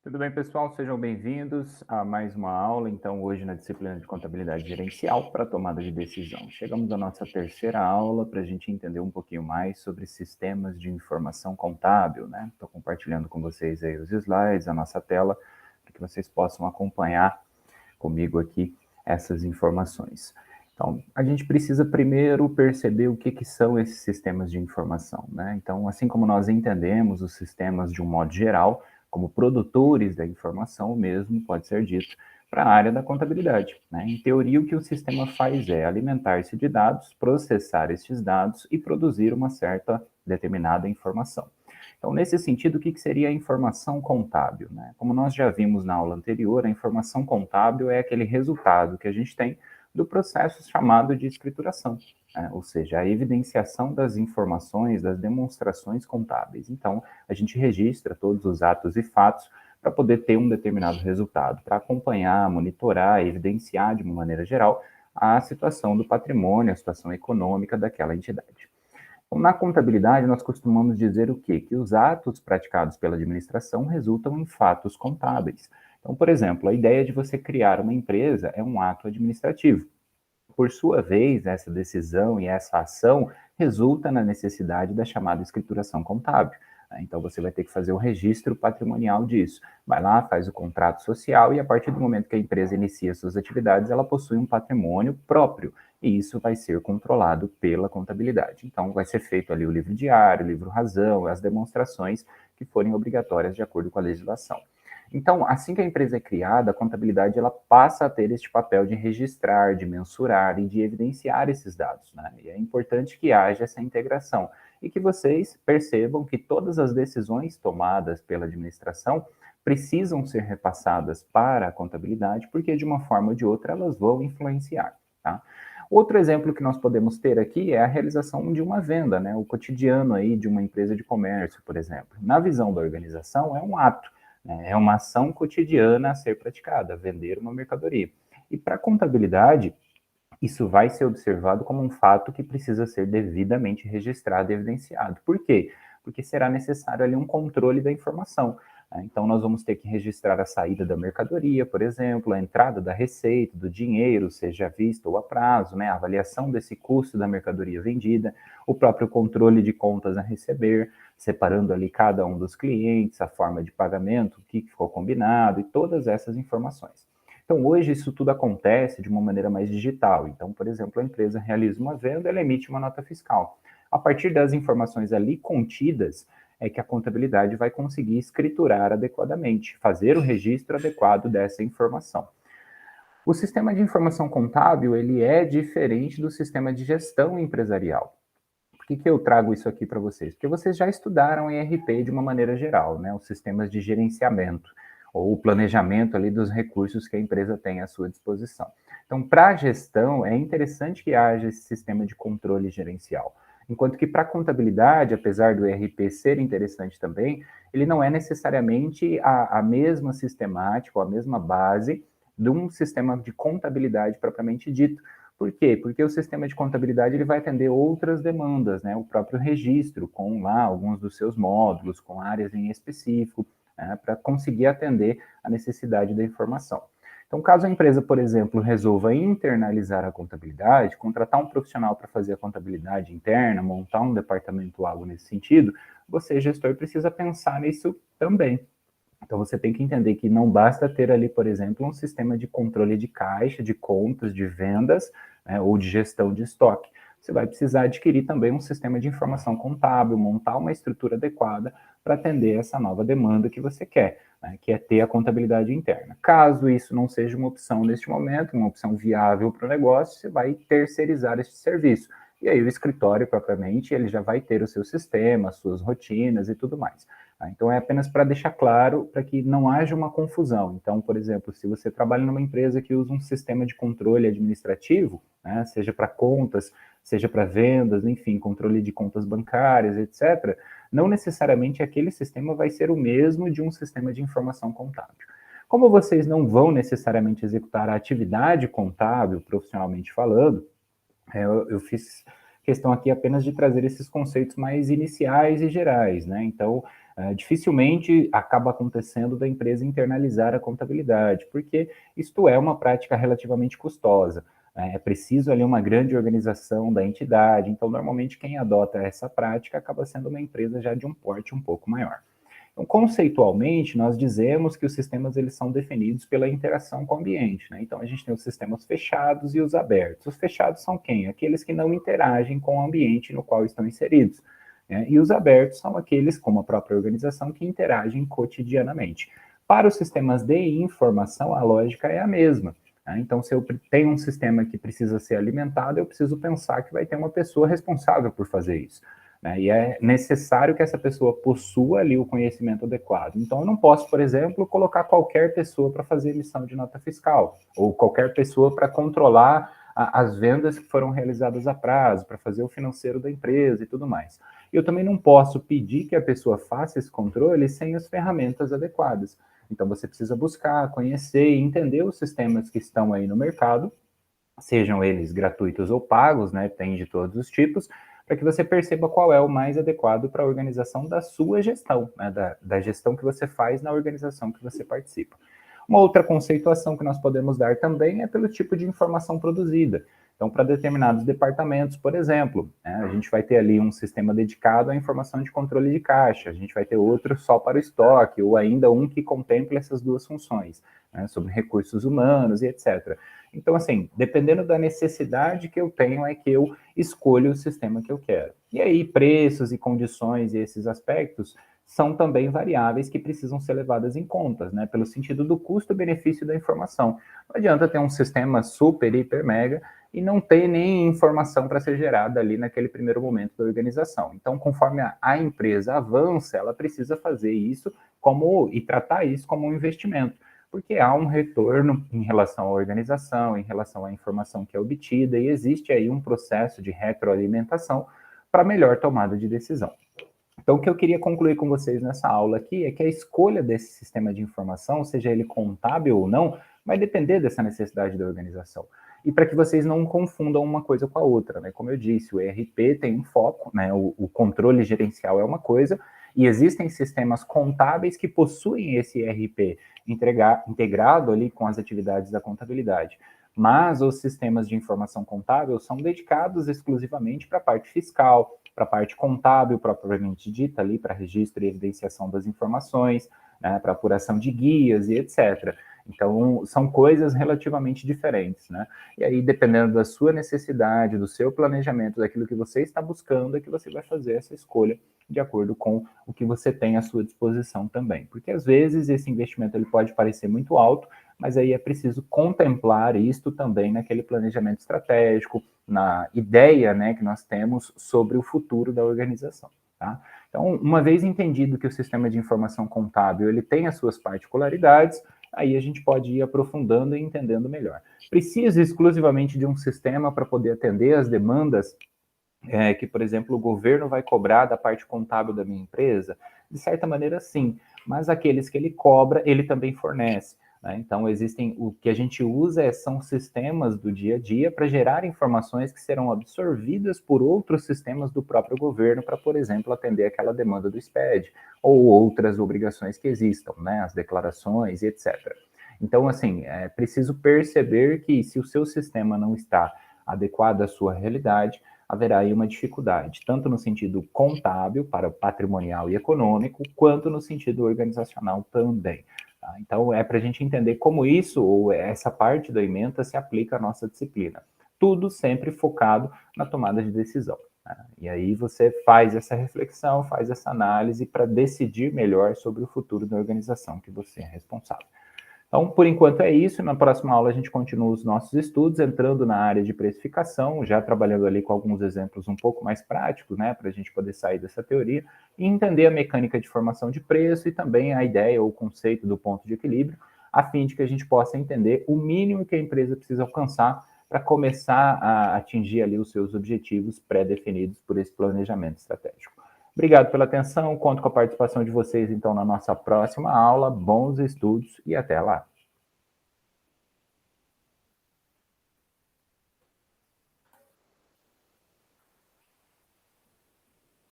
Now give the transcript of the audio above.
Tudo bem, pessoal? Sejam bem-vindos a mais uma aula, então, hoje na disciplina de Contabilidade Gerencial para tomada de decisão. Chegamos à nossa terceira aula para a gente entender um pouquinho mais sobre sistemas de informação contábil, né? Estou compartilhando com vocês aí os slides, a nossa tela, para que vocês possam acompanhar comigo aqui essas informações. Então, a gente precisa primeiro perceber o que são esses sistemas de informação, né? Então, assim como nós entendemos os sistemas de um modo geral, como produtores da informação, o mesmo pode ser dito para a área da contabilidade, né? Em teoria, o que o sistema faz é alimentar-se de dados, processar estes dados e produzir uma certa determinada informação. Então, nesse sentido, o que seria a informação contábil, né? Como nós já vimos na aula anterior, a informação contábil é aquele resultado que a gente tem do processo chamado de escrituração, né? Ou seja, a evidenciação das informações, das demonstrações contábeis. Então, a gente registra todos os atos e fatos para poder ter um determinado resultado, para acompanhar, monitorar, evidenciar de uma maneira geral a situação do patrimônio, a situação econômica daquela entidade. Então, na contabilidade, nós costumamos dizer o quê? Que os atos praticados pela administração resultam em fatos contábeis. Então, por exemplo, a ideia de você criar uma empresa é um ato administrativo. Por sua vez, essa decisão e essa ação resulta na necessidade da chamada escrituração contábil. Então, você vai ter que fazer o registro patrimonial disso. Vai lá, faz o contrato social e, a partir do momento que a empresa inicia suas atividades, ela possui um patrimônio próprio. E isso vai ser controlado pela contabilidade. Então, vai ser feito ali o livro diário, o livro razão, as demonstrações que forem obrigatórias de acordo com a legislação. Então, assim que a empresa é criada, a contabilidade ela passa a ter este papel de registrar, de mensurar e de evidenciar esses dados, né? E é importante que haja essa integração e que vocês percebam que todas as decisões tomadas pela administração precisam ser repassadas para a contabilidade, porque de uma forma ou de outra elas vão influenciar, tá? Outro exemplo que nós podemos ter aqui é a realização de uma venda, né? O cotidiano aí de uma empresa de comércio, por exemplo. Na visão da organização, é um ato, né? É uma ação cotidiana a ser praticada, vender uma mercadoria. E para a contabilidade, isso vai ser observado como um fato que precisa ser devidamente registrado e evidenciado. Por quê? Porque será necessário ali um controle da informação, né? Então, nós vamos ter que registrar a saída da mercadoria, por exemplo, a entrada da receita, do dinheiro, seja à vista ou a prazo, né? A avaliação desse custo da mercadoria vendida, o próprio controle de contas a receber, separando ali cada um dos clientes, a forma de pagamento, o que ficou combinado e todas essas informações. Então, hoje, isso tudo acontece de uma maneira mais digital. Então, por exemplo, a empresa realiza uma venda, ela emite uma nota fiscal. A partir das informações ali contidas, é que a contabilidade vai conseguir escriturar adequadamente, fazer o registro adequado dessa informação. O sistema de informação contábil, ele é diferente do sistema de gestão empresarial. Por que eu trago isso aqui para vocês? Porque vocês já estudaram ERP de uma maneira geral, né? Os sistemas de gerenciamento ou o planejamento ali dos recursos que a empresa tem à sua disposição. Então, para a gestão, é interessante que haja esse sistema de controle gerencial. Enquanto que para a contabilidade, apesar do ERP ser interessante também, ele não é necessariamente a mesma sistemática ou a mesma base de um sistema de contabilidade propriamente dito. Por quê? Porque o sistema de contabilidade ele vai atender outras demandas, né? O próprio registro, com lá alguns dos seus módulos, com áreas em específico, né? Para conseguir atender a necessidade da informação. Então, caso a empresa, por exemplo, resolva internalizar a contabilidade, contratar um profissional para fazer a contabilidade interna, montar um departamento, algo nesse sentido, você, gestor, precisa pensar nisso também. Então, você tem que entender que não basta ter ali, por exemplo, um sistema de controle de caixa, de contas, de vendas, né, ou de gestão de estoque. Você vai precisar adquirir também um sistema de informação contábil, montar uma estrutura adequada para atender essa nova demanda que você quer, né, que é ter a contabilidade interna. Caso isso não seja uma opção neste momento, uma opção viável para o negócio, você vai terceirizar este serviço. E aí o escritório, propriamente, ele já vai ter o seu sistema, as suas rotinas e tudo mais. Então, é apenas para deixar claro, para que não haja uma confusão. Então, por exemplo, se você trabalha numa empresa que usa um sistema de controle administrativo, né, seja para contas, seja para vendas, enfim, controle de contas bancárias, etc., não necessariamente aquele sistema vai ser o mesmo de um sistema de informação contábil. Como vocês não vão necessariamente executar a atividade contábil, profissionalmente falando, eu questão aqui é apenas de trazer esses conceitos mais iniciais e gerais, né? Então, dificilmente acaba acontecendo da empresa internalizar a contabilidade, porque isto é uma prática relativamente custosa. É preciso ali uma grande organização da entidade, então normalmente quem adota essa prática acaba sendo uma empresa já de um porte um pouco maior. Então, conceitualmente, nós dizemos que os sistemas eles são definidos pela interação com o ambiente, né? Então, a gente tem os sistemas fechados e os abertos. Os fechados são quem? Aqueles que não interagem com o ambiente no qual estão inseridos, né? E os abertos são aqueles, como a própria organização, que interagem cotidianamente. Para os sistemas de informação, a lógica é a mesma. Né? Então, se eu tenho um sistema que precisa ser alimentado, eu preciso pensar que vai ter uma pessoa responsável por fazer isso. Né? E é necessário que essa pessoa possua ali o conhecimento adequado. Então, eu não posso, por exemplo, colocar qualquer pessoa para fazer emissão de nota fiscal, ou qualquer pessoa para controlar as vendas que foram realizadas a prazo, para fazer o financeiro da empresa e tudo mais. Eu também não posso pedir que a pessoa faça esse controle sem as ferramentas adequadas. Então, você precisa buscar, conhecer e entender os sistemas que estão aí no mercado, sejam eles gratuitos ou pagos, né? Tem de todos os tipos, para que você perceba qual é o mais adequado para a organização da sua gestão, né? Da gestão que você faz na organização que você participa. Uma outra conceituação que nós podemos dar também é pelo tipo de informação produzida. Então, para determinados departamentos, por exemplo, né, a gente vai ter ali um sistema dedicado à informação de controle de caixa, a gente vai ter outro só para o estoque, ou ainda um que contempla essas duas funções, né, sobre recursos humanos e etc. Então, assim, dependendo da necessidade que eu tenho, é que eu escolho o sistema que eu quero. E aí, preços e condições e esses aspectos são também variáveis que precisam ser levadas em conta, né, pelo sentido do custo-benefício da informação. Não adianta ter um sistema super, hiper, mega e não ter nem informação para ser gerada ali naquele primeiro momento da organização. Então, conforme a empresa avança, ela precisa fazer isso e tratar isso como um investimento, porque há um retorno em relação à organização, em relação à informação que é obtida, e existe aí um processo de retroalimentação para melhor tomada de decisão. Então, o que eu queria concluir com vocês nessa aula aqui é que a escolha desse sistema de informação, seja ele contábil ou não, vai depender dessa necessidade da organização. E para que vocês não confundam uma coisa com a outra, né? Como eu disse, o ERP tem um foco, né? O controle gerencial é uma coisa, e existem sistemas contábeis que possuem esse ERP integrado ali com as atividades da contabilidade. Mas os sistemas de informação contábil são dedicados exclusivamente para a parte fiscal, para a parte contábil propriamente dita, ali para registro e evidenciação das informações, né, para apuração de guias e etc. Então, são coisas relativamente diferentes, né? E aí, dependendo da sua necessidade, do seu planejamento, daquilo que você está buscando, é que você vai fazer essa escolha de acordo com o que você tem à sua disposição também. Porque, às vezes, esse investimento ele pode parecer muito alto, mas aí é preciso contemplar isto também naquele planejamento estratégico, na ideia, né, que nós temos sobre o futuro da organização. Tá? Então, uma vez entendido que o sistema de informação contábil ele tem as suas particularidades, aí a gente pode ir aprofundando e entendendo melhor. Precisa exclusivamente de um sistema para poder atender as demandas que, por exemplo, o governo vai cobrar da parte contábil da minha empresa? De certa maneira, sim, mas aqueles que ele cobra, ele também fornece. Né? Então, o que a gente usa são sistemas do dia a dia para gerar informações que serão absorvidas por outros sistemas do próprio governo para, por exemplo, atender aquela demanda do SPED ou outras obrigações que existam, né? As declarações e etc. Então, assim, é preciso perceber que se o seu sistema não está adequado à sua realidade, haverá aí uma dificuldade, tanto no sentido contábil, para o patrimonial e econômico, quanto no sentido organizacional também. Tá? Então, é para a gente entender como isso, ou essa parte da ementa, se aplica à nossa disciplina. Tudo sempre focado na tomada de decisão. Tá? E aí você faz essa reflexão, faz essa análise para decidir melhor sobre o futuro da organização que você é responsável. Então, por enquanto é isso. Na próxima aula a gente continua os nossos estudos, entrando na área de precificação, já trabalhando ali com alguns exemplos um pouco mais práticos, né, para a gente poder sair dessa teoria e entender a mecânica de formação de preço e também a ideia ou o conceito do ponto de equilíbrio, a fim de que a gente possa entender o mínimo que a empresa precisa alcançar para começar a atingir ali os seus objetivos pré-definidos por esse planejamento estratégico. Obrigado pela atenção, conto com a participação de vocês, então, na nossa próxima aula. Bons estudos e até lá!